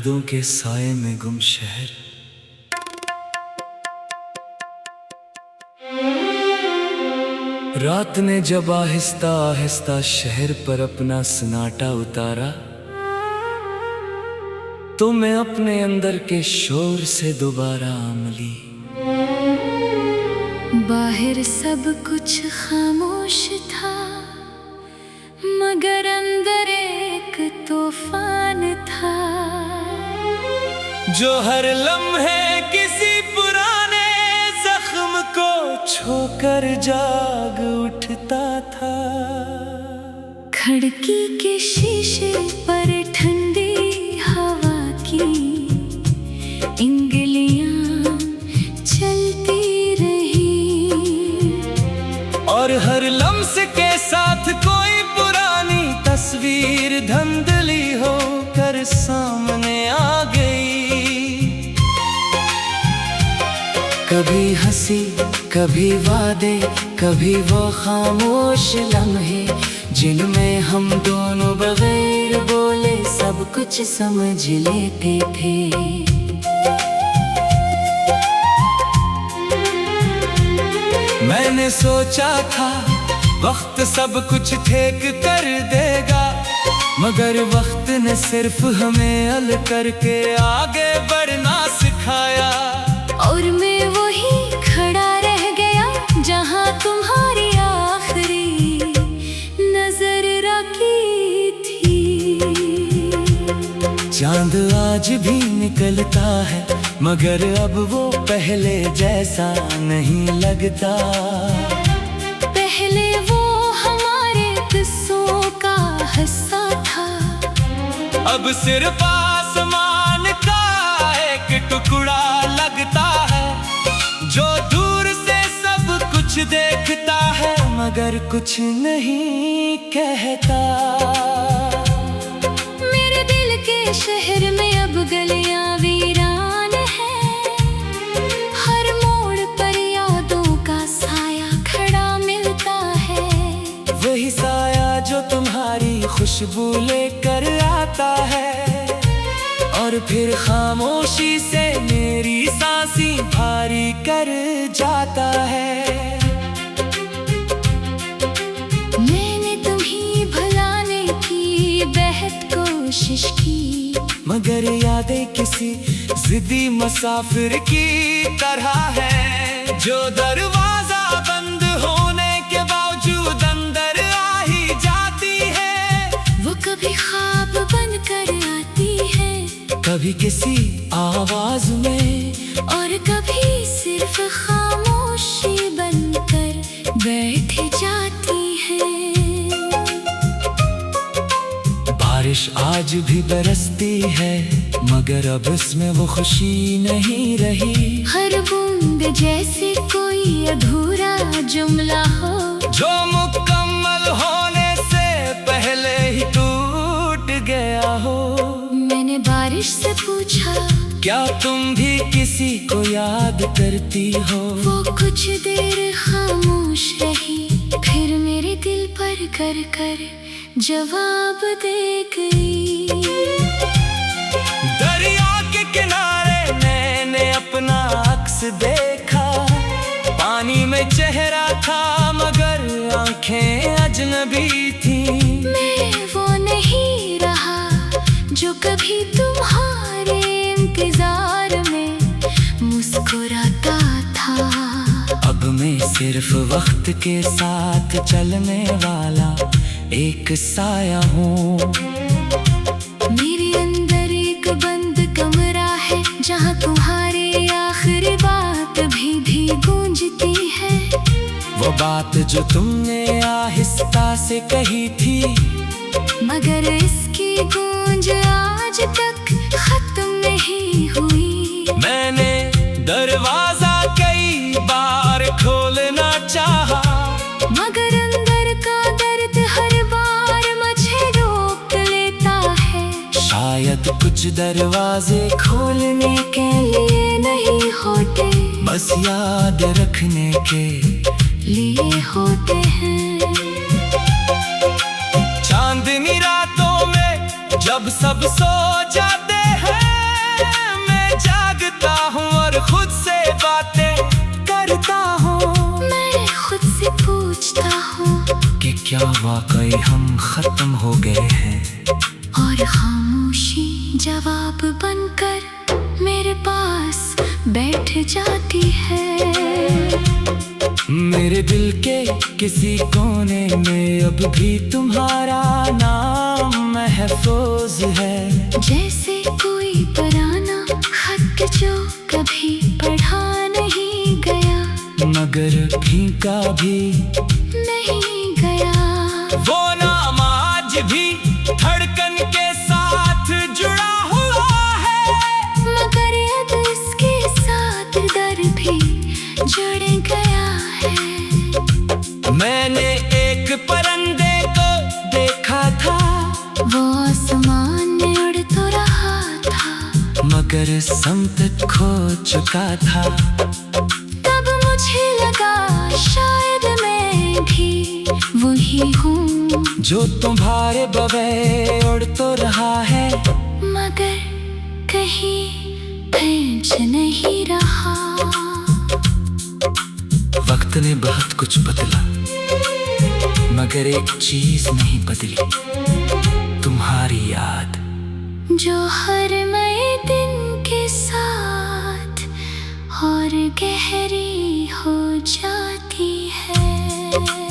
यादों के साए में गुम शहर। रात ने जब आहिस्ता आहिस्ता शहर पर अपना सन्नाटा उतारा, तो मैं अपने अंदर के शोर से दोबारा आमली। बाहर सब कुछ खामोश था, मगर अंदर एक तूफान था, जो हर लम्हे किसी पुराने जख्म को छोकर जाग उठता था। खिड़की के शीशे पर ठंडी हवा की इंगलियां चलती रही, और हर लम्स के साथ कोई पुरानी तस्वीर धुंधली होकर सामने आ गई। कभी हंसी, कभी वादे, कभी वो खामोश लम्हे जिनमें हम दोनों बगैर बोले सब कुछ समझ लेते थे। मैंने सोचा था वक्त सब कुछ ठीक कर देगा, मगर वक्त ने सिर्फ हमें अल करके आगे बढ़ना सिखाया। और मैं वही खड़ा रह गया जहां तुम्हारी आखिरी नजर रखी थी। चांद आज भी निकलता है, मगर अब वो पहले जैसा नहीं लगता। पहले वो हमारे किस्सों का हिस्सा था, अब सिर्फ आसमान का एक टुकड़ा लगता है, जो दूर से सब कुछ देखता है मगर कुछ नहीं कहता। मेरे दिल के शहर में अब गलियां वीरान हैं, हर मोड़ पर यादों का साया खड़ा मिलता है। वही साया जो तुम्हारी खुशबू लेकर आता है, और फिर खामोशी से मेरी सांसें भारी कर जाता है। मैंने तुम्हें भुलाने की बेहद कोशिश की, मगर यादें किसी जिद्दी मुसाफिर की तरह है, जो दरवाजा बंद होने के बावजूद अंदर आ ही जाती है। वो कभी ख्वाब बनकर आती है, कभी किसी आवाज में, और कभी सिर्फ खामोशी बनकर बैठ जाती है। बारिश आज भी बरसती है, मगर अब इसमें वो खुशी नहीं रही। हर बूंद जैसे कोई अधूरा जुमला हो, जो मुकम्मल होने से पहले ही टूट गया हो। मैंने बारिश से पूछा, क्या तुम भी किसी को याद करती हो? वो कुछ देर खामोश रही, फिर मेरे दिल पर कर कर जवाब दे गई। दरिया के किनारे मैंने अपना अक्स देखा, पानी में चेहरा था मगर आंखें अजनबी थी। मैं वो नहीं रहा जो कभी तुम्हारे इंतजार में मुस्कुराता था। अब मैं सिर्फ वक्त के साथ चलने वाला एक साया हूँ। मेरे अंदर एक बंद कमरा है, जहाँ तुम्हारी आखिरी बात भी गूंजती है। वो बात जो तुमने आहिस्ता से कही थी, मगर इसकी गूंज आज तक खत्म नहीं हुई। मैंने दरवाजा कई बार खोलना चाहा, मगर अंदर का दर्द हर बार मुझे रोक लेता है। शायद कुछ दरवाजे खोलने के लिए नहीं होते, बस याद रखने के लिए होते हैं। चांदनी रातों में जब सब सो जाते हैं, क्या वाकई हम खत्म हो गए हैं? और खामोशी जवाब बनकर मेरे पास बैठ जाती है। मेरे दिल के किसी कोने में अब भी तुम्हारा नाम महफूज है। जैसे कोई पुराना खत जो कभी पढ़ा नहीं गया, मगर फीका भी नहीं गया। वो नाम आज भी धड़कन के साथ जुड़ा हुआ है, मगर अब इसके साथ दर्द भी जुड़ गया है। मैंने एक परिंदे को देखा था, वो आसमान में उड़ तो रहा था, मगर समत खो चुका था। तब मुझे लगा शायद मैं भी वही हूँ जो तुम्हारे बगैर उड़ तो रहा है, मगर कहीं पहुंच नहीं रहा। वक्त ने बहुत कुछ बदला, मगर एक चीज नहीं बदली, तुम्हारी याद जो हर नए दिन के साथ और गहरी हो जाती है।